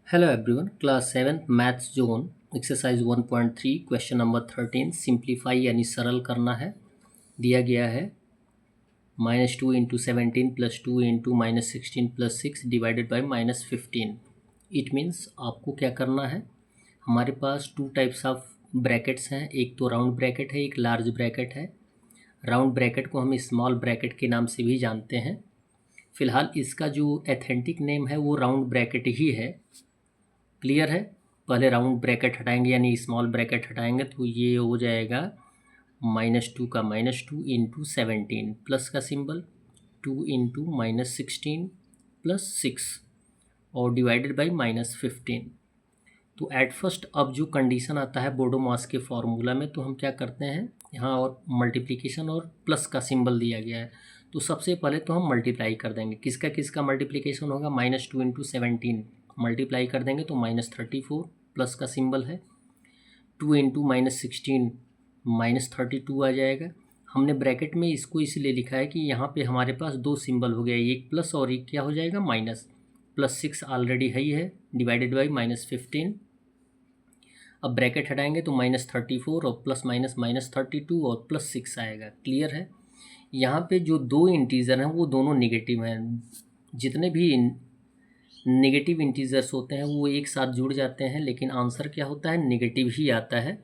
Hello everyone, class 7th maths zone exercise 1.3 question number 13 simplify यानी सरल करना है। दिया गया है -2 into 17 plus 2 into -16 plus 6 divided by -15। It means आपको क्या करना है, हमारे पास टू टाइप्स ऑफ ब्रैकेट्स हैं, एक तो राउंड ब्रैकेट है, एक लार्ज ब्रैकेट है। राउंड ब्रैकेट को हम स्मॉल ब्रैकेट के नाम से भी जानते हैं। फ़िलहाल इसका जो एथेंटिक नेम है वो राउंड ब्रैकेट ही है। क्लियर है। पहले राउंड ब्रैकेट हटाएंगे यानी स्मॉल ब्रैकेट हटाएंगे तो ये हो जाएगा -2 का -2 इंटू 17 प्लस का सिंबल 2 इंटू -16 प्लस 6 और डिवाइडेड बाई -15। तो एट फर्स्ट अब जो कंडीशन आता है बोडोमास के फॉर्मूला में, तो हम क्या करते हैं, यहाँ और मल्टीप्लिकेशन और प्लस का सिंबल दिया गया है तो सबसे पहले तो हम मल्टीप्लाई कर देंगे। किसका किसका मल्टीप्लिकेशन होगा, -2 इंटू 17 मल्टीप्लाई कर देंगे तो -34 प्लस का सिंबल है, 2 इंटू -16 -32 आ जाएगा। हमने ब्रैकेट में इसको इसलिए लिखा है कि यहाँ पे हमारे पास दो सिंबल हो गया, एक प्लस और एक क्या हो जाएगा माइनस। +6 ऑलरेडी है डिवाइडेड बाई -15। अब ब्रैकेट हटाएंगे तो -34 और प्लस माइनस -32 और +6 आएगा। क्लियर है। यहाँ पे जो दो इंटीजर हैं वो दोनों नेगेटिव हैं। जितने भी नेगेटिव इंटीजर्स होते हैं वो एक साथ जुड़ जाते हैं, लेकिन आंसर क्या होता है, नेगेटिव ही आता है।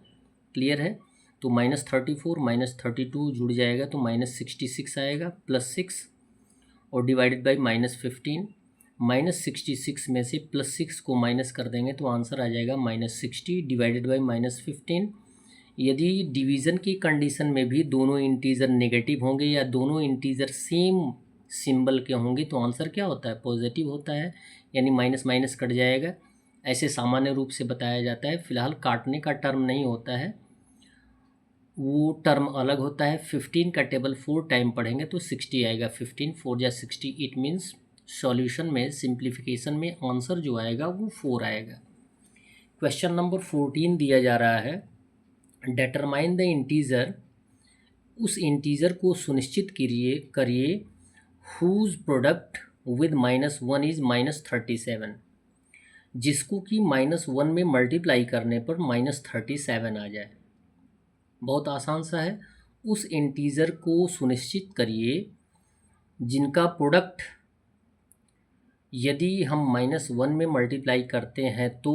क्लियर है। तो -34 -32 जुड़ जाएगा तो -66 आएगा +6 और डिवाइडेड बाई -15। -66 में से +6 को माइनस कर देंगे तो आंसर आ जाएगा -60 डिवाइडेड बाई -15। यदि डिवीज़न की कंडीशन में भी दोनों इंटीजर नेगेटिव होंगे या दोनों इंटीजर सेम सिंबल के होंगे तो आंसर क्या होता है, पॉजिटिव होता है, यानी माइनस माइनस कट जाएगा। ऐसे सामान्य रूप से बताया जाता है। फिलहाल काटने का टर्म नहीं होता है, वो टर्म अलग होता है। 15 का टेबल 4 टाइम पढ़ेंगे तो 60 आएगा। 15 4 या 60। इट मीन्स सॉल्यूशन में सिंप्लीफिकेशन में आंसर जो आएगा वो 4 आएगा। क्वेश्चन नंबर 14 दिया जा रहा है, डिटरमाइन द इंटीजर, उस इंटीजर को सुनिश्चित करिए हुज प्रोडक्ट विद -1 इज -37, जिसको कि -1 में मल्टीप्लाई करने पर -37 आ जाए। बहुत आसान सा है। उस इंटीजर को सुनिश्चित करिए जिनका प्रोडक्ट यदि हम -1 में मल्टीप्लाई करते हैं तो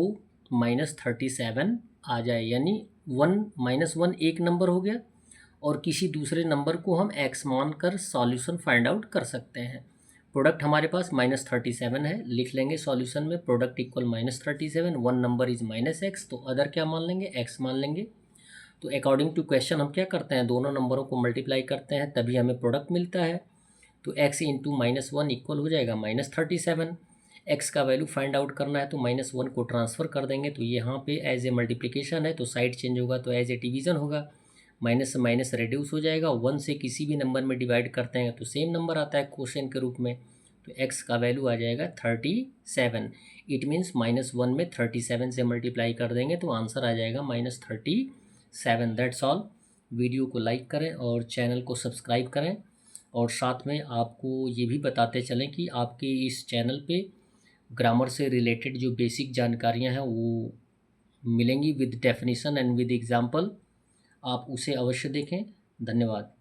-37 आ जाए, यानी 1 एक नंबर हो गया और किसी दूसरे नंबर को हम x मान कर सॉल्यूशन फाइंड आउट कर सकते हैं। प्रोडक्ट हमारे पास -37 है, लिख लेंगे सॉल्यूशन में product equal -37, one number is -x, तो अदर क्या मान लेंगे, x मान लेंगे। तो अकॉर्डिंग टू क्वेश्चन हम क्या करते हैं, दोनों नंबरों को मल्टीप्लाई करते हैं तभी हमें प्रोडक्ट मिलता है। तो x इंटू -1 इक्वल हो जाएगा -37। x का वैल्यू फाइंड आउट करना है तो -1 को ट्रांसफ़र कर देंगे तो यहाँ पे एज ए मल्टीप्लिकेशन है तो साइड चेंज होगा तो एज ए डिवीज़न होगा। माइनस से माइनस रिड्यूस हो जाएगा। 1 से किसी भी नंबर में डिवाइड करते हैं तो सेम नंबर आता है क्वोशिएंट के रूप में, तो x का वैल्यू आ जाएगा 37। इट मीन्स -1 में 37 से मल्टीप्लाई कर देंगे तो आंसर आ जाएगा -37। That's all. वीडियो को लाइक करें और चैनल को सब्सक्राइब करें, और साथ में आपको ये भी बताते चलें कि आपके इस चैनल पे ग्रामर से रिलेटेड जो बेसिक जानकारियां हैं वो मिलेंगी with definition and with example. आप उसे अवश्य देखें। धन्यवाद।